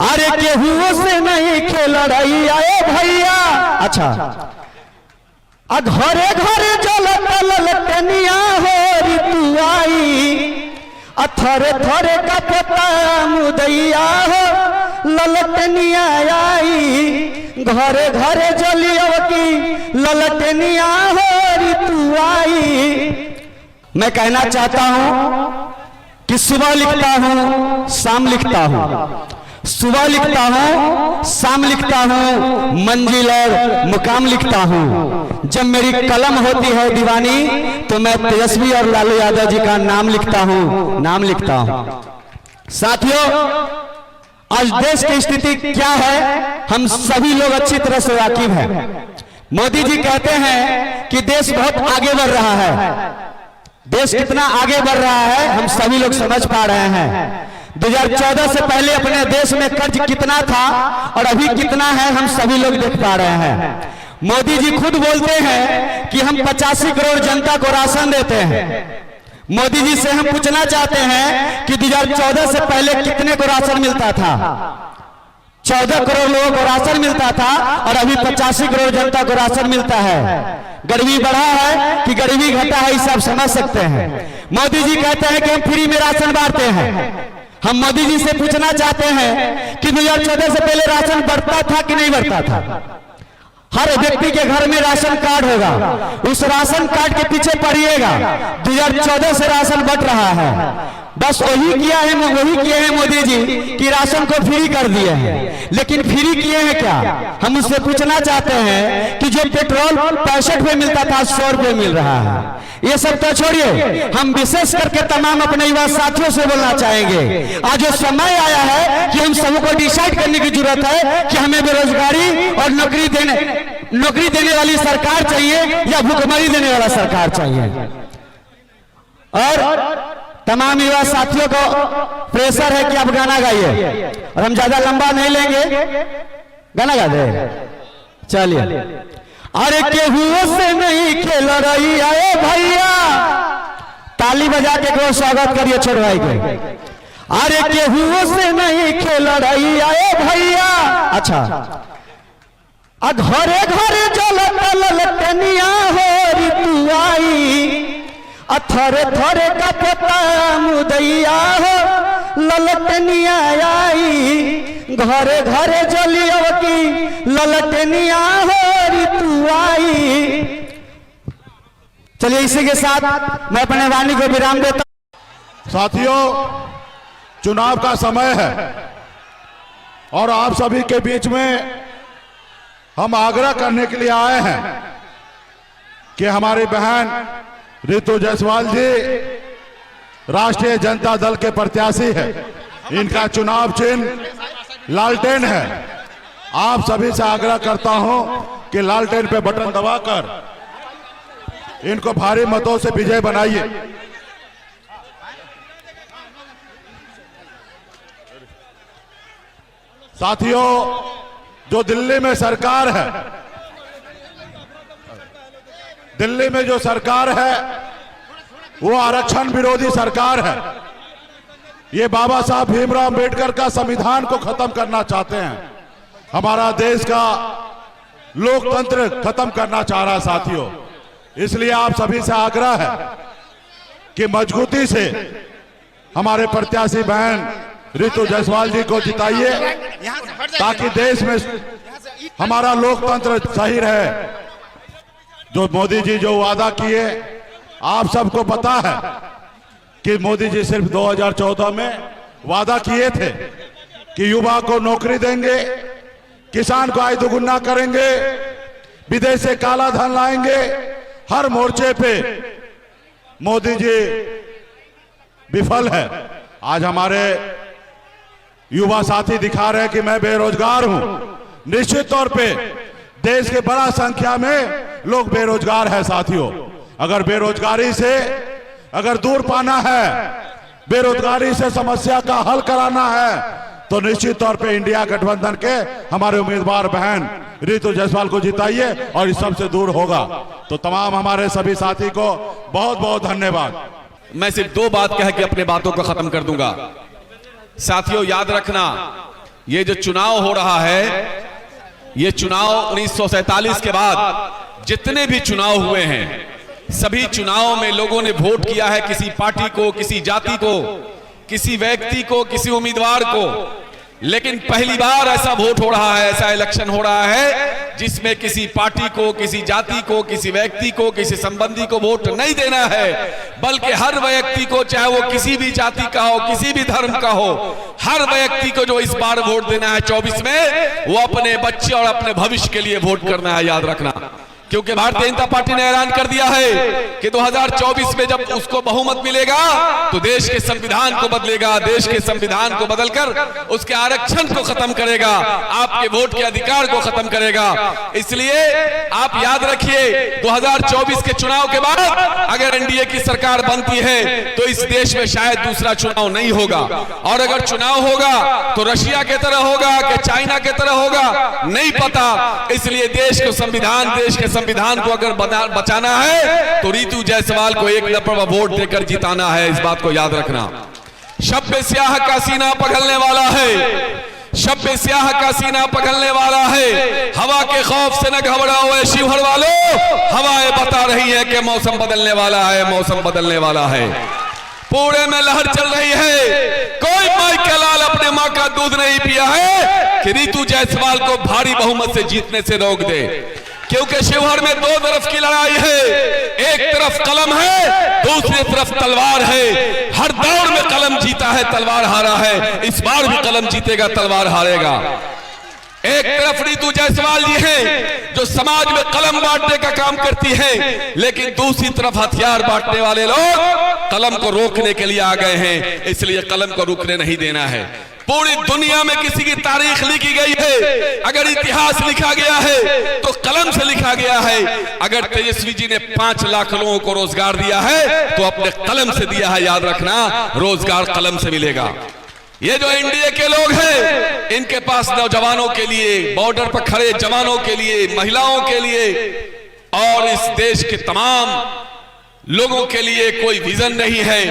अरे केहू से नहीं खेल रही आए भैया। अच्छा, घरे घरे जल ललटनिया हो ऋतु आई, थरे थरे का पता मुदैया हो ललटनिया आई, घरे घरे जलियो की ललटनिया हो ऋतु आई। मैं कहना चाहता हूं कि सुबह लिखता हूं शाम लिखता हूं, सुबह लिखता हूं शाम लिखता हूं, मंजिल और मुकाम लिखता हूं। जब मेरी कलम होती है दीवानी तो मैं तेजस्वी और लालू यादव जी का नाम लिखता हूं, नाम लिखता हूं। साथियों, आज देश की स्थिति क्या है हम सभी लोग अच्छी तरह से वाकिफ हैं। मोदी जी कहते हैं कि देश बहुत आगे बढ़ रहा है। देश कितना आगे बढ़ रहा है हम सभी लोग समझ पा रहे हैं। 2014 से पहले अपने देश में कर्ज कितना था और अभी कितना है हम सभी लोग देख पा रहे हैं। मोदी जी खुद बोलते हैं कि हम 85 करोड़ जनता को राशन देते हैं। मोदी जी से हम पूछना चाहते हैं कि 2014 से पहले कितने को राशन मिलता था? 14 करोड़ लोगों को राशन मिलता था और अभी 85 करोड़ जनता को राशन मिलता है। गरीबी बढ़ा है कि गरीबी घटा है, इसे आप समझ सकते हैं। मोदी जी कहते हैं कि हम फ्री में राशन बांटते हैं। हम मोदी जी से पूछना चाहते हैं कि 2014 से पहले राशन बढ़ता था कि नहीं बढ़ता था? हर व्यक्ति के घर में राशन कार्ड होगा, उस राशन कार्ड के पीछे पढ़िएगा 2014 से राशन बढ़ रहा है। बस वही किया है, वही किए हैं मोदी जी कि राशन को फ्री कर दिए हैं। लेकिन फ्री किए हैं क्या? हम उससे पूछना चाहते हैं कि जो पेट्रोल 65 रुपए मिलता था 100 रुपए मिल रहा है। ये सब तो छोड़िए, हम विशेष करके तमाम अपने युवा साथियों से बोलना चाहेंगे, आज जो समय आया है कि हम सबको डिसाइड करने की जरूरत है कि हमें बेरोजगारी और नौकरी देने वाली सरकार चाहिए या भुखमरी देने वाला सरकार चाहिए। और तमाम युवा साथियों को प्रेशर है कि आप गाना गाइए और हम ज्यादा लंबा नहीं लेंगे, गाना गा दे। चलिए। अरे केहू से नहीं खेल रही आए भैया, ताली बजा के को स्वागत करिए छोड़ भाई के। अरे केहू से नहीं खेल रही आए भैया। अच्छा, घरे घरे जल ललटनिया हो ऋतु आई, थरे थरे का पता मुदैया हो ललटनिया आई, घरे घरे जलियो की ललटनिया हो ऋतु आई। चलिए, इसी के साथ मैं अपने वाणी को विराम देता हूं। साथियों, चुनाव का समय है और आप सभी के बीच में हम आग्रह करने के लिए आए हैं कि हमारी बहन ऋतु जायसवाल जी राष्ट्रीय जनता दल के प्रत्याशी है। इनका चुनाव चिन्ह लालटेन है। आप सभी से आग्रह करता हूं कि लालटेन पे बटन दबाकर इनको भारी मतों से विजय बनाइए। साथियों, जो दिल्ली में सरकार है, दिल्ली में जो सरकार है वो आरक्षण विरोधी सरकार है। ये बाबा साहब भीमराव अंबेडकर का संविधान को खत्म करना चाहते हैं। हमारा देश का लोकतंत्र खत्म करना चाह रहा है साथियों। इसलिए आप सभी से आग्रह है कि मजबूती से हमारे प्रत्याशी बहन ऋतु जायसवाल जी को जिताइए ताकि देश में हमारा लोकतंत्र सही रहे। जो मोदी जी जो वादा किए, आप सबको पता है कि मोदी जी सिर्फ 2014 में वादा किए थे कि युवा को नौकरी देंगे, किसान को आय दोगुना करेंगे, विदेश से काला धन लाएंगे। हर मोर्चे पे मोदी जी विफल है। आज हमारे युवा साथी दिखा रहे हैं कि मैं बेरोजगार हूं। निश्चित तौर पे देश के बड़ा संख्या में लोग बेरोजगार है साथियों। अगर बेरोजगारी से अगर दूर पाना है, बेरोजगारी से समस्या का हल कराना है, तो निश्चित तौर पे इंडिया गठबंधन के हमारे उम्मीदवार बहन ऋतु जायसवाल को जिताइए और इस सबसे दूर होगा। तो तमाम हमारे सभी साथी को बहुत बहुत धन्यवाद। मैं सिर्फ 2 बात कह के अपने बातों को खत्म कर दूंगा। साथियों, याद रखना ये जो चुनाव हो रहा है, ये चुनाव 1947 के बाद जितने भी चुनाव हुए हैं, सभी चुनावों में लोगों ने वोट किया है किसी पार्टी को, किसी जाति को, किसी व्यक्ति को, किसी उम्मीदवार को। लेकिन पहली बार ऐसा वोट हो रहा है, ऐसा इलेक्शन हो रहा है जिसमें किसी पार्टी को, किसी जाति को, किसी व्यक्ति को, किसी संबंधी को वोट नहीं देना है, बल्कि हर व्यक्ति को, चाहे वो किसी भी जाति का हो, किसी भी धर्म का हो, हर व्यक्ति को जो इस बार वोट देना है 24 में, वो अपने बच्चे और अपने भविष्य के लिए वोट करना है, याद रखना। क्योंकि भारतीय जनता पार्टी ने ऐलान कर दिया है कि 2024 में जब उसको बहुमत मिलेगा तो देश के संविधान को बदलेगा, देश के संविधान को बदलकर उसके आरक्षण को खत्म करेगा, आपके वोट के अधिकार को खत्म करेगा। इसलिए आप याद रखिए 2024 के चुनाव के बाद अगर एनडीए की सरकार बनती है तो इस देश में शायद दूसरा चुनाव नहीं होगा, और अगर चुनाव होगा तो रशिया के तरह होगा कि चाइना के तरह होगा, नहीं पता। इसलिए देश को संविधान को अगर बचाना है तो रीतू जायसवाल को 1 नंबर वोट देकर जिताना है, इस बात को याद रखना। शब्द स्याह का सीना पगलने वाला है, शब्द स्याह का सीना पगलने वाला है। हवा के खौफ से न घबराओ ऐ शिवहर वालों, हवाएं बता रही है कि मौसम बदलने वाला है, मौसम बदलने वाला है। पूरे में लहर चल रही है। कोई माई का लाल अपने माँ का दूध नहीं पिया है कि रीतू जायसवाल को भारी बहुमत से जीतने से रोक दे, क्योंकि शिवहर में 2 तरफ की लड़ाई है। एक तरफ कलम है, दूसरी तरफ तलवार है। हर दौर में कलम जीता है, तलवार हारा है। इस बार भी कलम जीतेगा, तलवार हारेगा। एक तरफ रीतू जायसवाल जी हैं जो समाज में कलम बांटने का काम करती है, लेकिन दूसरी तरफ हथियार बांटने वाले लोग कलम को रोकने के लिए आ गए हैं। इसलिए कलम को रुकने नहीं देना है। पूरी दुनिया में किसी की तारीख लिखी गई है, अगर इतिहास लिखा गया है तो कलम से लिखा गया है। अगर तेजस्वी जी ने 5 लाख लोगों को रोजगार दिया है तो अपने कलम से दिया है, याद रखना, रोजगार कलम से मिलेगा। ये जो एनडीए के लोग हैं, इनके पास नौजवानों के लिए, बॉर्डर पर खड़े जवानों के लिए, महिलाओं के लिए और इस देश के तमाम लोगों के लिए कोई विजन नहीं है,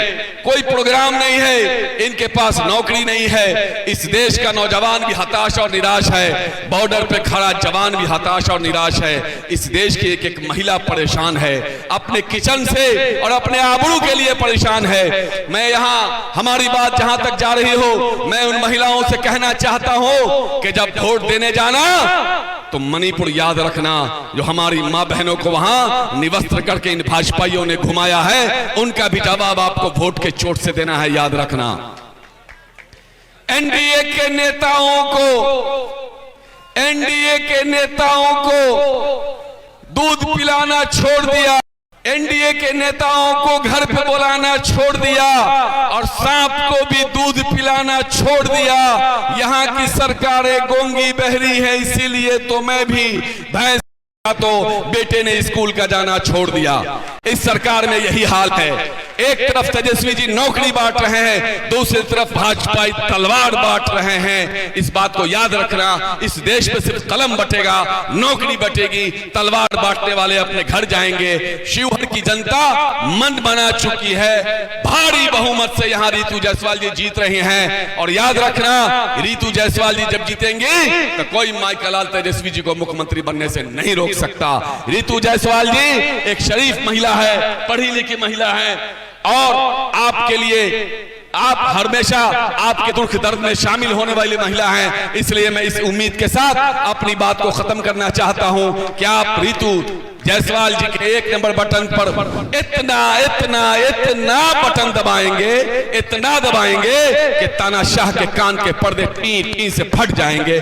कोई प्रोग्राम नहीं है, इनके पास नौकरी नहीं है। इस देश का नौजवान भी हताश और निराश है, बॉर्डर पे खड़ा जवान भी हताश और निराश है। इस देश की एक महिला परेशान है, अपने किचन से और अपने आबरू के लिए परेशान है। मैं यहाँ हमारी बात जहां तक जा रही हो, मैं उन महिलाओं से कहना चाहता हूं कि जब वोट देने जाना तो मणिपुर याद रखना, जो हमारी मां बहनों को वहां निवस्त्र करके इन भाजपाइयों ने घुमाया है, उनका भी जवाब आपको वोट के चोट से देना है, याद रखना। एनडीए के नेताओं को दूध पिलाना छोड़ दिया, एनडीए के नेताओं को घर पे बुलाना छोड़ दिया और सांप को भी दूध पिलाना छोड़ दिया। यहाँ की सरकारें गूंगी बहरी है, इसीलिए तो मैं भी भैंस तो बेटे ने स्कूल का जाना छोड़ दिया। इस सरकार में यही हाल है। एक तरफ तेजस्वी जी नौकरी बांट रहे हैं, दूसरी तरफ भाजपा तलवार बांट रहे हैं। इस बात को याद रखना, इस देश में सिर्फ कलम बटेगा, नौकरी बटेगी, तलवार बांटने वाले अपने घर जाएंगे। शिवहर की जनता मन बना चुकी है, भारी बहुमत से यहाँ रीतू जायसवाल जी जीत रहे हैं। और याद रखना, रीतू जायसवाल जी जब जीतेंगे तो कोई माई का लाल तेजस्वी जी को मुख्यमंत्री बनने से नहीं रोक सकता। रीतू जायसवाल जी एक शरीफ महिला है, पढ़ी लिखी महिला है और आपके लिए, आप हमेशा आपके दुख दर्द में शामिल होने वाली महिला हैं। इसलिए मैं इस उम्मीद के साथ अपनी बात को खत्म करना चाहता हूं कि आप रीतू जायसवाल जी के 1 नंबर बटन पर इतना बटन दबाएंगे, इतना दबाएंगे कि तानाशाह के कान के पर्दे टी टी से फट जाएंगे।